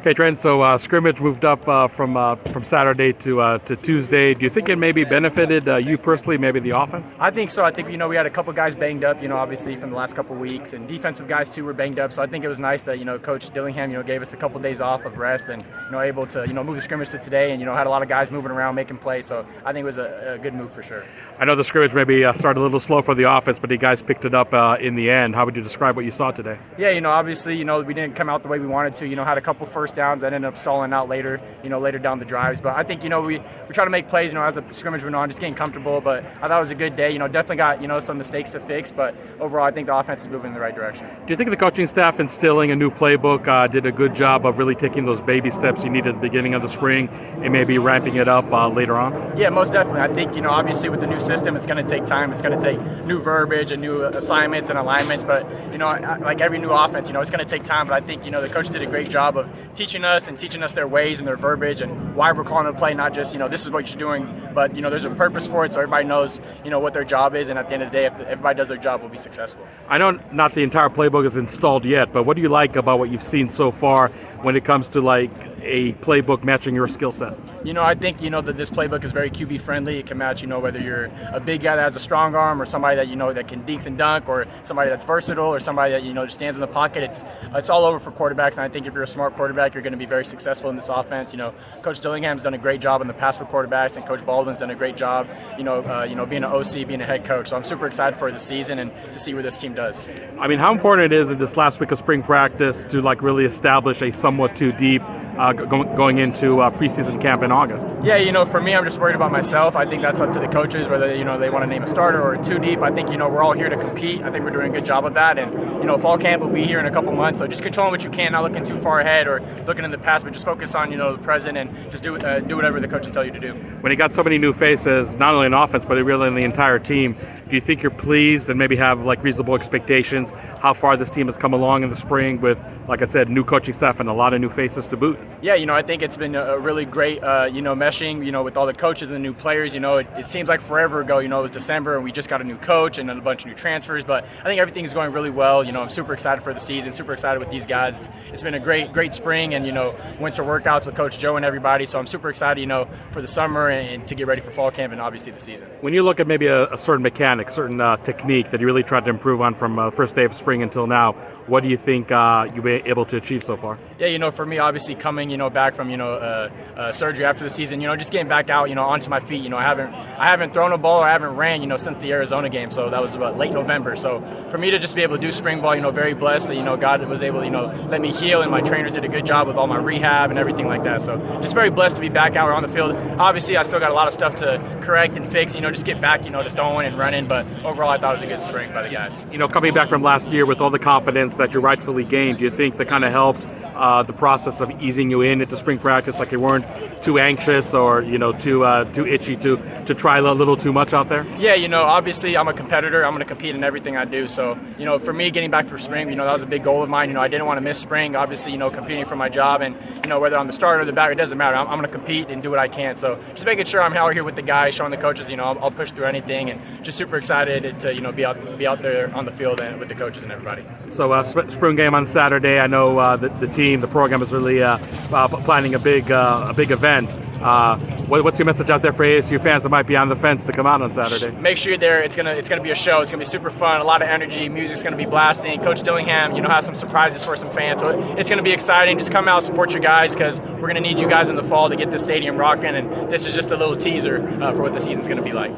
Okay, Trent. So scrimmage moved up from Saturday to Tuesday. Do you think it maybe benefited you personally, maybe the offense? I think so. I think we had a couple guys banged up, obviously from the last couple weeks, and defensive guys too were banged up. So I think it was nice that Coach Dillingham gave us a couple days off of rest and able to move the scrimmage to today, and had a lot of guys moving around making plays. So I think it was a good move for sure. I know the scrimmage maybe started a little slow for the offense, but you guys picked it up in the end. How would you describe what you saw today? Yeah, obviously we didn't come out the way we wanted to. Had a couple first downs that ended up stalling out later, later down the drives. But I think we try to make plays, as the scrimmage went on, just getting comfortable. But I thought it was a good day. Definitely got some mistakes to fix, but overall I think the offense is moving in the right direction. Do you think the coaching staff instilling a new playbook did a good job of really taking those baby steps you needed at the beginning of the spring and maybe ramping it up later on? Yeah, most definitely. I think obviously with the new system, it's going to take time. It's going to take new verbiage and new assignments and alignments. But like every new offense, it's going to take time. But I think the coach did a great job of teaching us their ways and their verbiage and why we're calling a play. Not just this is what you're doing, but there's a purpose for it, so everybody knows what their job is. And at the end of the day, if everybody does their job, we'll be successful. I know not the entire playbook is installed yet, but what do you like about what you've seen so far when it comes to like a playbook matching your skill set? I think that this playbook is very QB friendly. It can match whether you're a big guy that has a strong arm or somebody that that can dinks and dunk, or somebody that's versatile, or somebody that just stands in the pocket. It's all over for quarterbacks, and I think if you're a smart quarterback, you're going to be very successful in this offense. Coach Dillingham's done a great job in the past for quarterbacks, and Coach Baldwin's done a great job being an OC, being a head coach. So I'm super excited for the season and to see where this team does. I mean, how important it is in this last week of spring practice to like really establish a somewhat too deep going into preseason camp in August? Yeah, for me, I'm just worried about myself. I think that's up to the coaches whether they want to name a starter or too deep. I think we're all here to compete. I think we're doing a good job of that, and fall camp will be here in a couple months. So just controlling what you can, not looking too far ahead or looking in the past, but just focus on the present and just do whatever the coaches tell you to do. When you got so many new faces, not only in offense but really in the entire team, do you think you're pleased and maybe have like reasonable expectations how far this team has come along in the spring with, like I said, new coaching staff and a lot of new faces to boot? Yeah, I think it's been a really great, meshing, with all the coaches and the new players. It seems like forever ago, it was December and we just got a new coach and a bunch of new transfers, but I think everything is going really well. I'm super excited for the season, super excited with these guys. It's been a great spring and, winter workouts with Coach Joe and everybody, so I'm super excited, for the summer and to get ready for fall camp and obviously the season. When you look at maybe a certain mechanic, certain technique that you really tried to improve on from first day of spring until now, what do you think you've been able to achieve so far? Yeah, for me, obviously coming, back from, surgery after the season, just getting back out, onto my feet. I haven't thrown a ball or I haven't ran, since the Arizona game. So that was about late November. So for me to just be able to do spring ball, very blessed that, God was able to, let me heal, and my trainers did a good job with all my rehab and everything like that. So just very blessed to be back out on the field. Obviously, I still got a lot of stuff to correct and fix, just get back, to throwing and running. But overall, I thought it was a good spring by the guys. Coming back from last year with all the confidence that you rightfully gained, do you think that kind of helped the process of easing you into spring practice, like you weren't too anxious or too itchy to try a little too much out there? Yeah, obviously I'm a competitor. I'm going to compete in everything I do. So for me, getting back for spring, that was a big goal of mine. I didn't want to miss spring. Obviously, competing for my job, and whether I'm the starter or the backer, it doesn't matter. I'm going to compete and do what I can. So just making sure I'm out here with the guys, showing the coaches, I'll push through anything, and just super excited to be out there on the field and with the coaches and everybody. So spring game on Saturday. I know the program is really planning a big event. What's your message out there for ASU fans that might be on the fence to come out on Saturday? Make sure you're there. It's gonna be a show. It's gonna be super fun. A lot of energy. Music's gonna be blasting. Coach Dillingham, has some surprises for some fans. So it's gonna be exciting. Just come out, support your guys, because we're gonna need you guys in the fall to get this stadium rocking. And this is just a little teaser for what the season's gonna be like.